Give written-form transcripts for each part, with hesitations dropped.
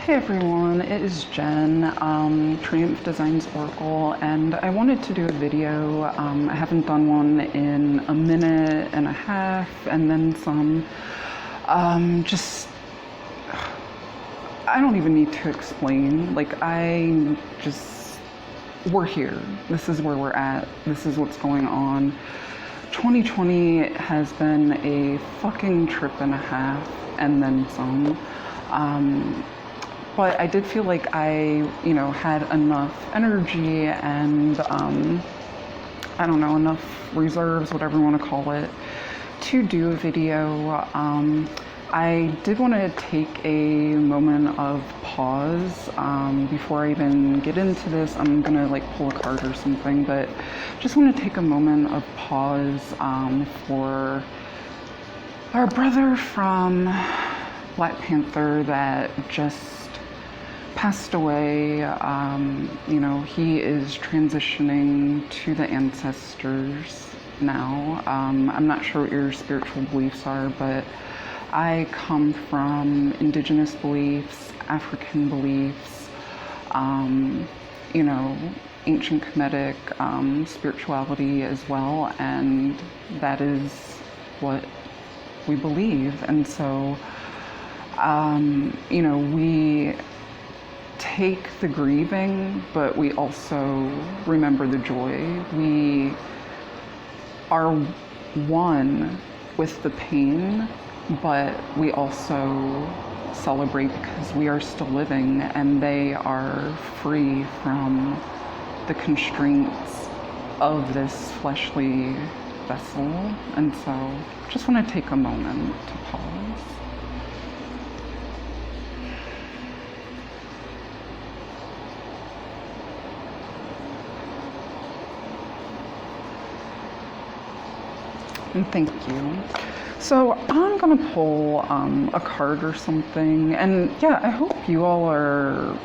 Hey everyone, it is Jen, Triumph Designs Oracle, and I wanted to do a video. I haven't done one in a minute and a half, and then some. I don't even need to explain. We're here. This is where we're at. This is what's going on. 2020 has been a fucking trip and a half, and then some. But I did feel like I, had enough energy and, I don't know, enough reserves, whatever you want to call it, to do a video. I did want to take a moment of pause before I even get into this. I'm going to pull a card or something, but just want to take a moment of pause for our brother from Black Panther that just passed away. He is transitioning to the ancestors now. I'm not sure what your spiritual beliefs are, but I come from indigenous beliefs, African beliefs, ancient Kemetic spirituality as well, and that is what we believe. And so, we take the grieving, but we also remember the joy. We are one with the pain, but we also celebrate because we are still living and they are free from the constraints of this fleshly vessel. And so just want to take a moment to pause. And thank you. So I'm gonna pull a card or something, and yeah, I hope you all are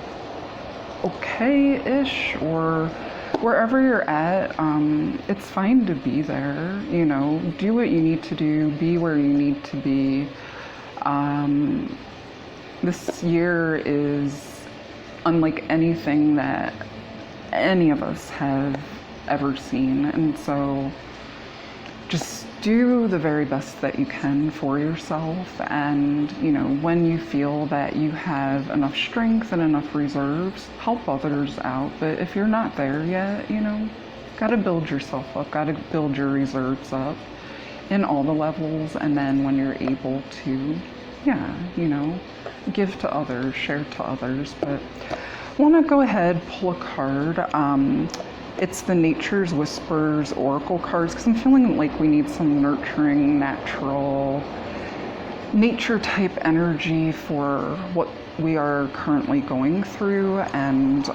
okay-ish, or wherever you're at. It's fine to be there, do what you need to do, be where you need to be. This year is unlike anything that any of us have ever seen, and so just do the very best that you can for yourself. And, when you feel that you have enough strength and enough reserves, help others out. But if you're not there yet, gotta build yourself up, gotta build your reserves up in all the levels. And then when you're able to, give to others, share to others. But I want to go ahead, pull a card. It's the Nature's Whispers Oracle cards, because I'm feeling like we need some nurturing, natural, nature-type energy for what we are currently going through and,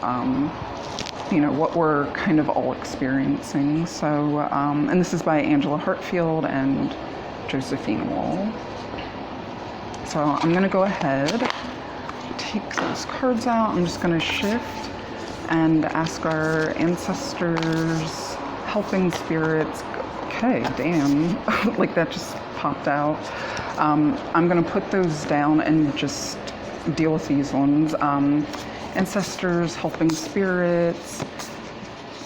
what we're kind of all experiencing. So, and this is by Angela Hartfield and Josephine Wall. So I'm going to go ahead, take those cards out. I'm just going to shift and ask our ancestors, helping spirits. Okay, damn, that just popped out. I'm gonna put those down and just deal with these ones. Ancestors, helping spirits,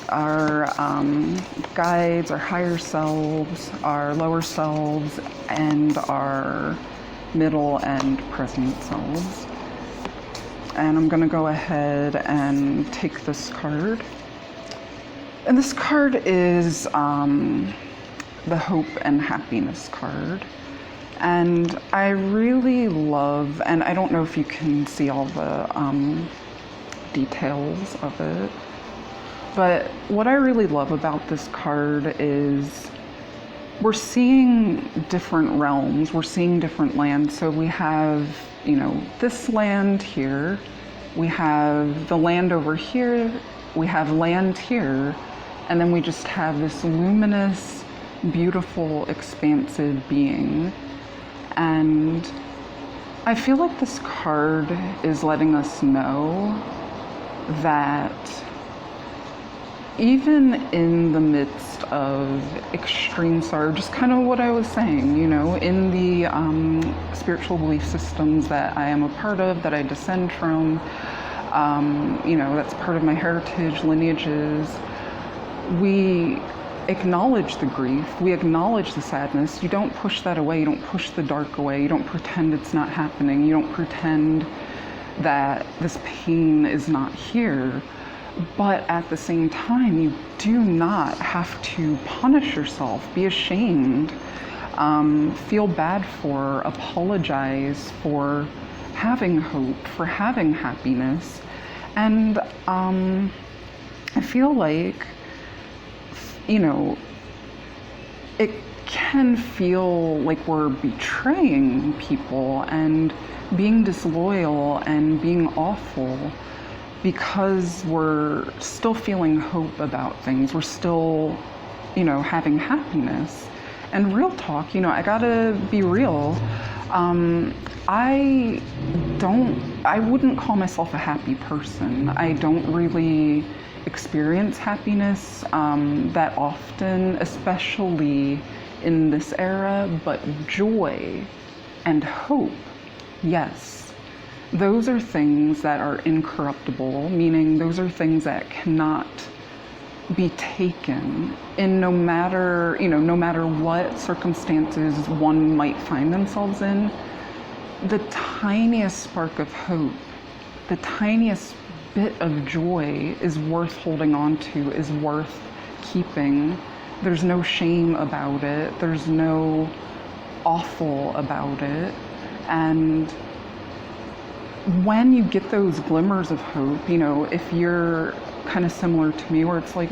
our guides, our higher selves, our lower selves, and our middle and present selves. And I'm gonna go ahead and take this card. And this card is the Hope and Happiness card. And I really love, and I don't know if you can see all the details of it, but what I really love about this card is we're seeing different realms, we're seeing different lands. So we have this land here, we have the land over here, we have land here, and then we just have this luminous, beautiful, expansive being. And I feel like this card is letting us know that even in the midst of extreme sorrow, just kind of what I was saying, you know, in the spiritual belief systems that I am a part of, that I descend from, you know, that's part of my heritage, lineages. We acknowledge the grief, we acknowledge the sadness. You don't push that away, you don't push the dark away, you don't pretend it's not happening, you don't pretend that this pain is not here. But at the same time, you do not have to punish yourself, be ashamed, feel bad for, apologize for having hope, for having happiness. And I feel like, you know, it can feel like we're betraying people and being disloyal and being awful, because we're still feeling hope about things. We're still, you know, having happiness. And real talk, you know, I gotta be real. I wouldn't call myself a happy person. I don't really experience happiness that often, especially in this era, but joy and hope, yes. Those are things that are incorruptible, meaning those are things that cannot be taken in no matter what circumstances one might find themselves in. The tiniest spark of hope, the tiniest bit of joy is worth holding on to, is worth keeping. There's no shame about it. There's no awful about it. And when you get those glimmers of hope, you know, if you're kind of similar to me, where it's like,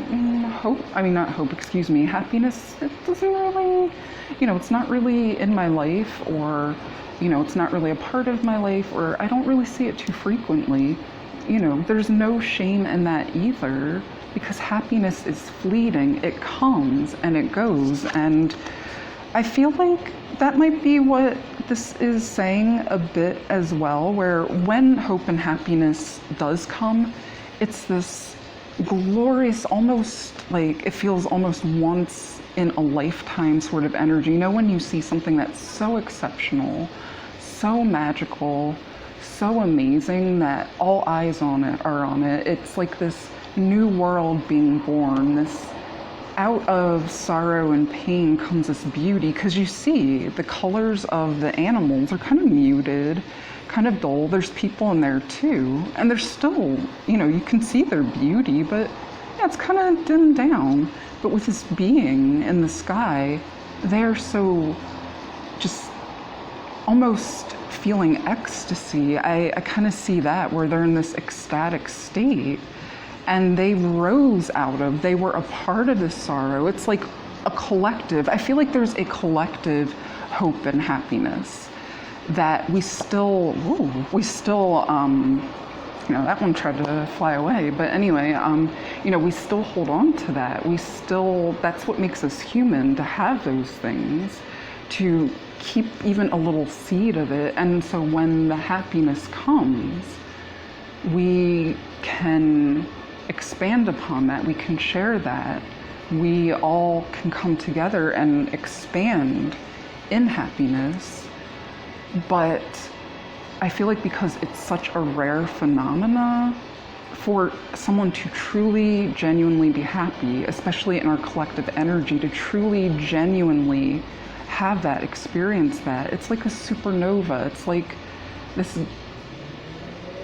happiness, it doesn't really, you know, it's not really in my life, or, you know, it's not really a part of my life, or I don't really see it too frequently, you know, there's no shame in that either, because happiness is fleeting. It comes and it goes. And I feel like that might be what this is saying a bit as well, where when hope and happiness does come, it's this glorious, almost like, it feels almost once in a lifetime sort of energy. You know, when you see something that's so exceptional, so magical, so amazing that all eyes are on it. It's like this new world being born, this out of sorrow and pain comes this beauty, because you see the colors of the animals are kind of muted, kind of dull. There's people in there too, and there's still, you know, you can see their beauty, but yeah, it's kind of dimmed down. But with this being in the sky, they're so just almost feeling ecstasy. I kind of see that, where they're in this ecstatic state. And they rose out of, they were a part of this sorrow. It's like a collective. I feel like there's a collective hope and happiness that we still, you know, that one tried to fly away. But anyway, you know, we still hold on to that. That's what makes us human, to have those things, to keep even a little seed of it. And so when the happiness comes, we can expand upon that, we can share that, we all can come together and expand in happiness. But I feel like because it's such a rare phenomena for someone to truly, genuinely be happy, especially in our collective energy, to truly, genuinely have that, experience that, it's like a supernova. It's like this,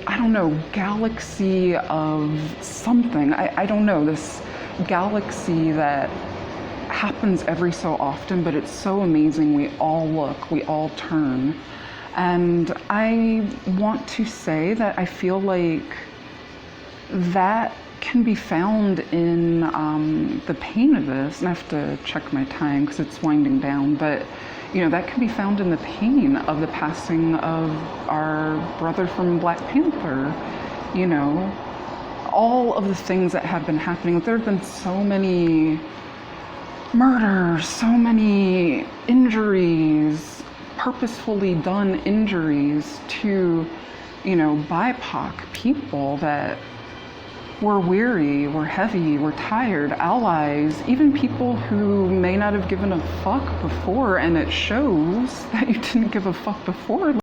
I don't know, galaxy of something. I don't know, this galaxy that happens every so often, but it's so amazing. We all look, we all turn. And I want to say that I feel like that can be found in the pain of this. And I have to check my time because it's winding down, but you know, that can be found in the pain of the passing of our brother from Black Panther. You know, all of the things that have been happening. There have been so many murders, so many injuries, purposefully done injuries to, you know, BIPOC people, that We're weary, we're heavy, we're tired, allies, even people who may not have given a fuck before, and it shows that you didn't give a fuck before.